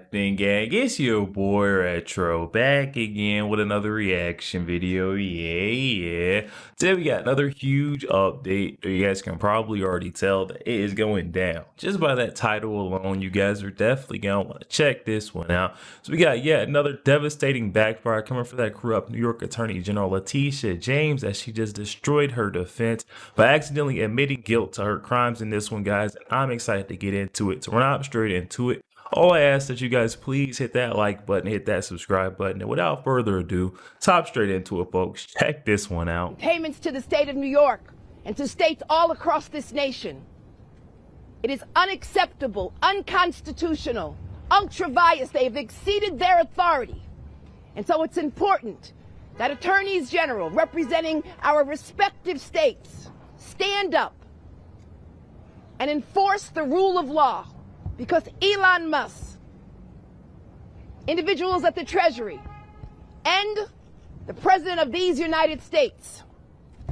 happening, gang? It's your boy Retro back again with another reaction video. Yeah. Today we got another huge update. You guys can probably already tell that it is going down. Just by that title alone, you guys are definitely gonna want to check this one out. So we got yet another devastating backfire coming for that corrupt New York Attorney General Letitia James, as she just destroyed her defense by accidentally admitting guilt to her crimes in this one, guys. And I'm excited to get into it. So we're not straight into it. All I ask that you guys please hit that like button, hit that subscribe button, and without further ado, hop straight into it, folks. Check this one out. Payments to the state of New York and to states all across this nation. It is unacceptable, unconstitutional, ultra-vires. They have exceeded their authority. And so it's important that attorneys general representing our respective states stand up and enforce the rule of law. Because Elon Musk, individuals at the Treasury, and the President of these United States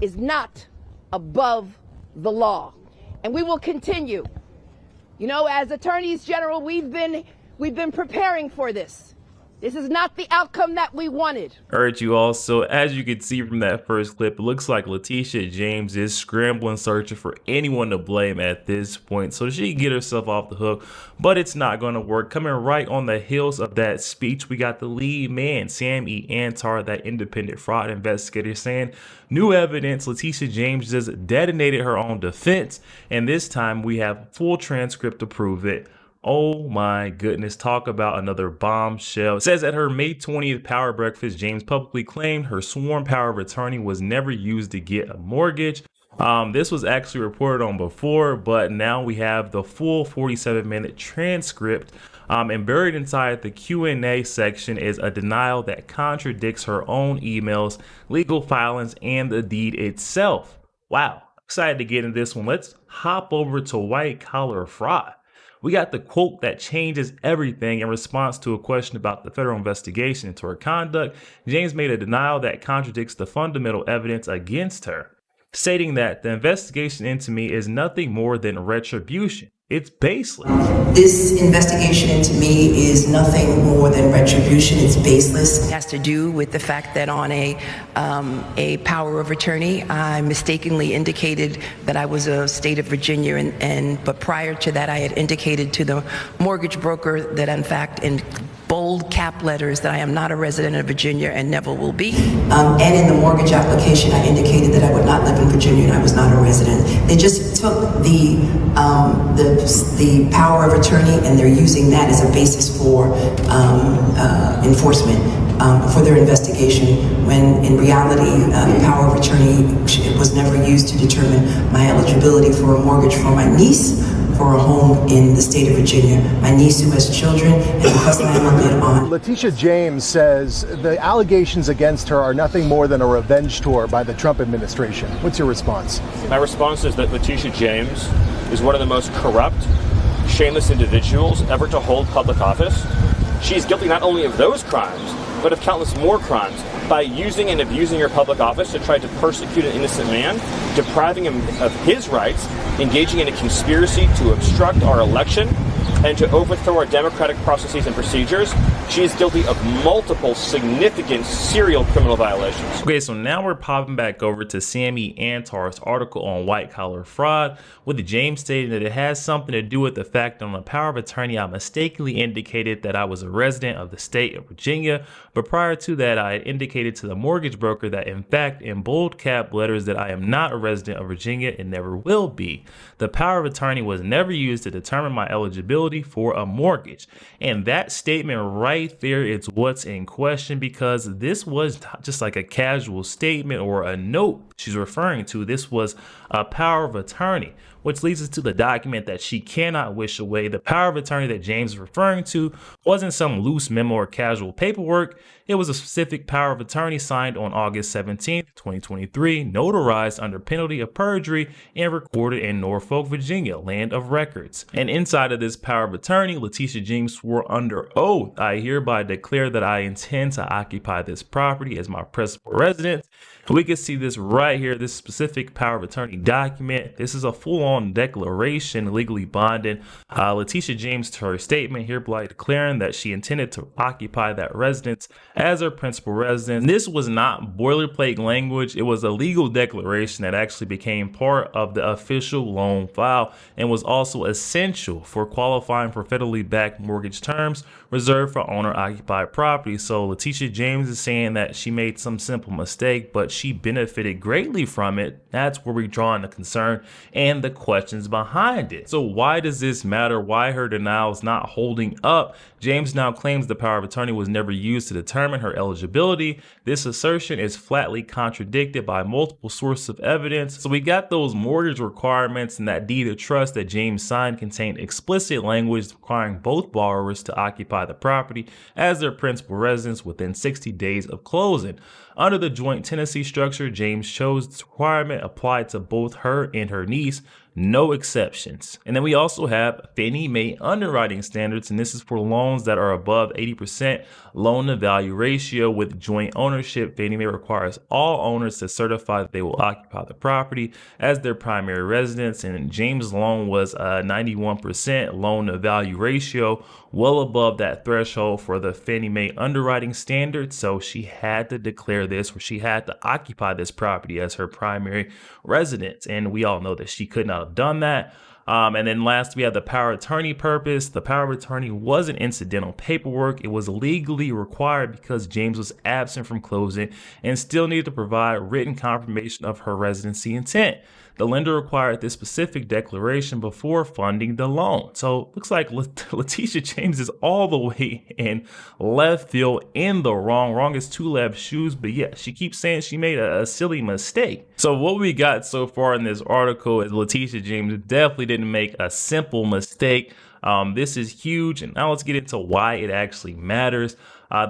is not above the law. And we will continue. You know, as attorneys general, we've been preparing for this. This is not the outcome that we wanted. Alright, you all, so as you can see from that first clip, it looks like Letitia James is scrambling, searching for anyone to blame at this point so she can get herself off the hook, but it's not going to work. Coming right on the heels of that speech, we got the lead man, Sam E. Antar, that independent fraud investigator, saying new evidence, Letitia James just detonated her own defense, and this time we have a full transcript to prove it. Oh my goodness, talk about another bombshell. It says at her May 20th power breakfast, James publicly claimed her sworn power of attorney was never used to get a mortgage. This was actually reported on before, but now we have the full 47-minute transcript. And buried inside the Q&A section is a denial that contradicts her own emails, legal filings, and the deed itself. Wow, excited to get in this one. Let's hop over to white collar fraud. We got the quote that changes everything in response to a question about the federal investigation into her conduct. James made a denial that contradicts the fundamental evidence against her, stating that the investigation into me is nothing more than retribution. It's baseless. This investigation into me is nothing more than retribution. It's baseless. It has to do with the fact that on a power of attorney, I mistakenly indicated that I was a state of Virginia, but prior to that, I had indicated to the mortgage broker that, in fact, in bold cap letters, that I am not a resident of Virginia and never will be. And in the mortgage application, I indicated that I would not live in Virginia and I was not a resident. They just took the power of attorney and they're using that as a basis for enforcement for their investigation, when in reality, power of attorney was never used to determine my eligibility for a mortgage for my niece for a home in the state of Virginia. My niece who has children, and because I am a bid on. Letitia James says the allegations against her are nothing more than a revenge tour by the Trump administration. What's your response? My response is that Letitia James is one of the most corrupt, shameless individuals ever to hold public office. She's guilty not only of those crimes, but of countless more crimes by using and abusing her public office to try to persecute an innocent man, depriving him of his rights, engaging in a conspiracy to obstruct our election, and to overthrow our democratic processes and procedures. She is guilty of multiple significant serial criminal violations. Okay, so now we're popping back over to Sam E. Antar's article on white collar fraud, with James stating that it has something to do with the fact that on the power of attorney, I mistakenly indicated that I was a resident of the state of Virginia, but prior to that, I had indicated to the mortgage broker that in fact, in bold cap letters, that I am not a resident of Virginia and never will be. The power of attorney was never used to determine my eligibility for a mortgage. And that statement right there is what's in question, because this was just like a casual statement or a note she's referring to. This was a power of attorney, which leads us to the document that she cannot wish away. The power of attorney that James is referring to wasn't some loose memo or casual paperwork. It was a specific power of attorney signed on August 17th, 2023, notarized under penalty of perjury and recorded in Norfolk, Virginia, land of records. And inside of this power of attorney, Letitia James swore under oath, I hereby declare that I intend to occupy this property as my principal residence, We can see this right here, this specific power of attorney document. This is a full-on declaration, legally bonded. Letitia James, to her statement hereby declaring that she intended to occupy that residence as her principal residence. This was not boilerplate language. It was a legal declaration that actually became part of the official loan file and was also essential for qualifying for federally backed mortgage terms reserved for owner-occupied property. So Letitia James is saying that she made some simple mistake, but she benefited greatly from it. That's where we draw in the concern and the questions behind it. So why does this matter? Why her denial is not holding up? James now claims the power of attorney was never used to determine her eligibility. This assertion is flatly contradicted by multiple sources of evidence. So we got those mortgage requirements, and that deed of trust that James signed contained explicit language requiring both borrowers to occupy the property as their principal residence within 60 days of closing. Under the joint tenancy structure, James chose this requirement applied to both her and her niece, no exceptions. And then we also have Fannie Mae underwriting standards, and this is for loans that are above 80% loan to value ratio with joint ownership. Fannie Mae requires all owners to certify that they will occupy the property as their primary residence, and James' loan was a 91% loan to value ratio, well above that threshold for the Fannie Mae underwriting standard. So she had to declare this, or she had to occupy this property as her primary residence, and we all know that she could not have done that. And then last, we have the power of attorney purpose. The power of attorney wasn't incidental paperwork. It was legally required because James was absent from closing and still needed to provide written confirmation of her residency intent. The lender required this specific declaration before funding the loan. So looks like Letitia James is all the way in left field, in the wrong is two left shoes. But yeah, she keeps saying she made a silly mistake. So what we got so far in this article is Letitia James definitely didn't make a simple mistake. This is huge, and now let's get into why it actually matters.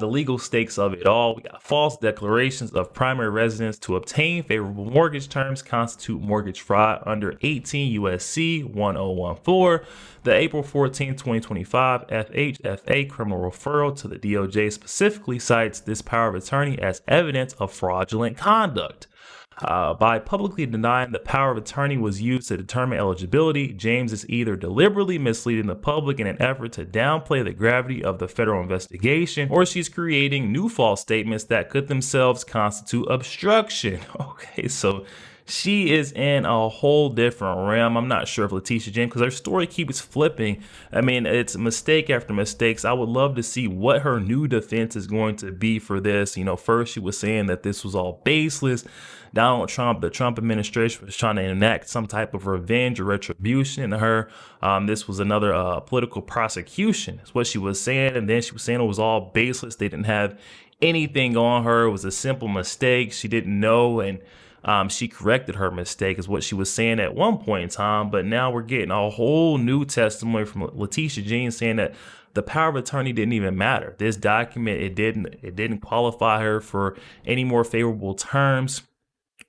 The legal stakes of it all. We got false declarations of primary residence to obtain favorable mortgage terms constitute mortgage fraud under 18 U.S.C. 1014. The April 14, 2025 FHFA criminal referral to the DOJ specifically cites this power of attorney as evidence of fraudulent conduct. By publicly denying the power of attorney was used to determine eligibility, James is either deliberately misleading the public in an effort to downplay the gravity of the federal investigation, or she's creating new false statements that could themselves constitute obstruction. Okay, so she is in a whole different realm. I'm not sure if Letitia James, because her story keeps flipping. I mean, it's mistake after mistakes. I would love to see what her new defense is going to be for this. You know, first she was saying that this was all baseless. Donald Trump, the Trump administration was trying to enact some type of revenge or retribution to her. This was another political prosecution, is what she was saying. And then she was saying it was all baseless. They didn't have anything on her. It was a simple mistake. She didn't know, and she corrected her mistake, is what she was saying at one point in time. But now we're getting a whole new testimony from Letitia James saying that the power of attorney didn't even matter. This document, it didn't qualify her for any more favorable terms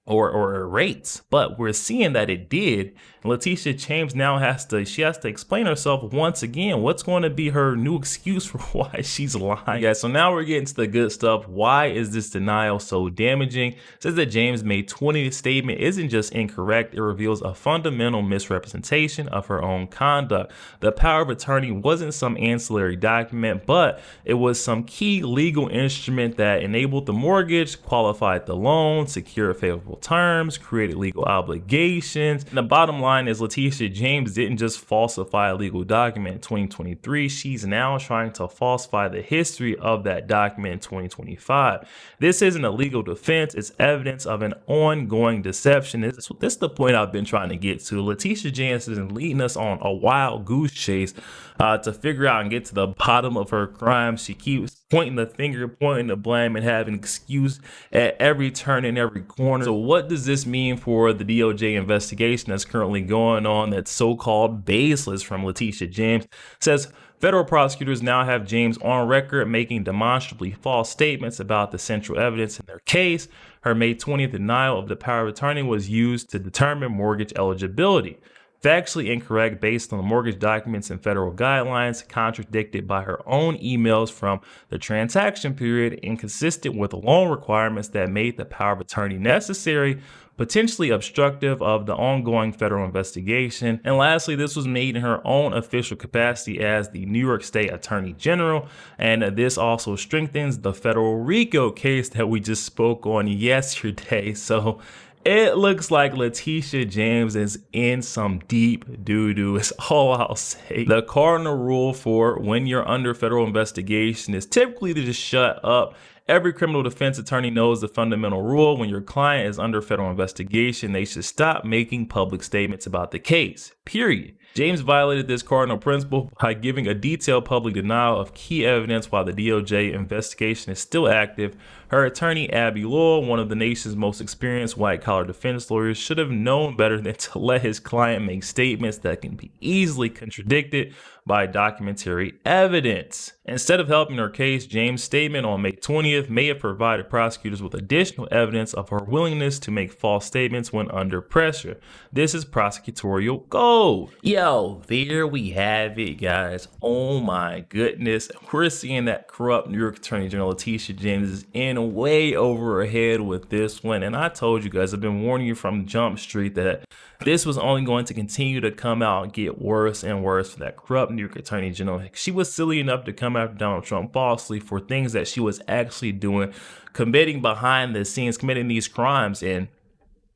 or rates, but we're seeing that it did. And Letitia James now has to explain herself once again. What's going to be her new excuse for why she's lying? Yeah, so now we're getting to the good stuff. Why is this denial so damaging? It says that James' May 20th statement isn't just incorrect, it reveals a fundamental misrepresentation of her own conduct. The power of attorney wasn't some ancillary document, but it was some key legal instrument that enabled the mortgage, qualified the loan, secured favorable terms, created legal obligations. And the bottom line is Letitia James didn't just falsify a legal document in 2023. She's now trying to falsify the history of that document in 2025. This isn't a legal defense. It's evidence of an ongoing deception. This is the point I've been trying to get to. Letitia James is leading us on a wild goose chase to figure out and get to the bottom of her crimes. She keeps pointing the finger, pointing the blame, and having an excuse at every turn and every corner. So what does this mean for the DOJ investigation that's currently going on that's so-called baseless from Letitia James? It says federal prosecutors now have James on record making demonstrably false statements about the central evidence in their case. Her May 20th denial of the power of attorney was used to determine mortgage eligibility. factually incorrect based on the mortgage documents and federal guidelines, contradicted by her own emails from the transaction period, inconsistent with the loan requirements that made the power of attorney necessary, potentially obstructive of the ongoing federal investigation. And lastly, this was made in her own official capacity as the New York State Attorney General. And this also strengthens the federal RICO case that we just spoke on yesterday. So it looks like Letitia James is in some deep doo-doo is all I'll say. The cardinal rule for when you're under federal investigation is typically to just shut up. Every criminal defense attorney knows the fundamental rule: when your client is under federal investigation, they should stop making public statements about the case, period. James violated this cardinal principle by giving a detailed public denial of key evidence while the DOJ investigation is still active. Her attorney, Abby Lowell, one of the nation's most experienced white-collar defense lawyers, should have known better than to let his client make statements that can be easily contradicted by documentary evidence. Instead of helping her case, James' statement on May 20th may have provided prosecutors with additional evidence of her willingness to make false statements when under pressure. This is prosecutorial gold. Yo, there we have it, guys. Oh my goodness. We're seeing that corrupt New York Attorney General Letitia James is in way over her head with this one. And I told you guys, I've been warning you from Jump Street that this was only going to continue to come out and get worse and worse for that corrupt New York Attorney General. She was silly enough to come after Donald Trump falsely for things that she was actually doing, committing behind the scenes, committing these crimes. And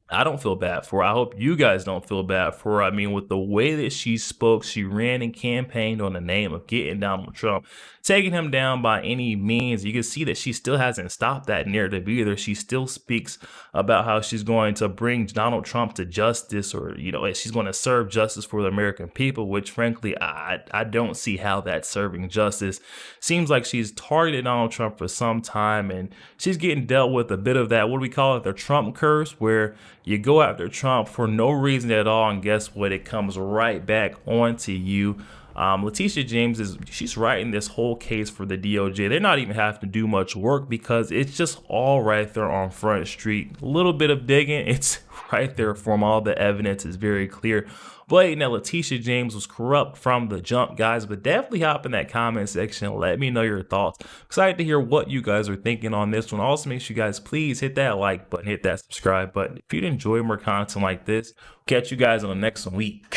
I don't feel bad for her. I hope you guys don't feel bad for her. I mean, with the way that she spoke, she ran and campaigned on the name of getting Donald Trump, taking him down by any means. You can see that she still hasn't stopped that narrative either. She still speaks about how she's going to bring Donald Trump to justice, or, you know, she's going to serve justice for the American people, which frankly, I don't see how that's serving justice. Seems like she's targeted Donald Trump for some time, and she's getting dealt with a bit of that, what do we call it, the Trump curse, where you go after Trump for no reason at all, and guess what? It comes right back onto you. Letitia James she's writing this whole case for the DOJ. They're not even having to do much work because it's just all right there on Front Street. A little bit of digging, it's right there for them. All the evidence is very clear. Blatant that Letitia James was corrupt from the jump, guys, but definitely hop in that comment section and let me know your thoughts. Excited to hear what you guys are thinking on this one. Also, make sure you guys please hit that like button, hit that subscribe button if you'd enjoy more content like this. Catch you guys on the next week.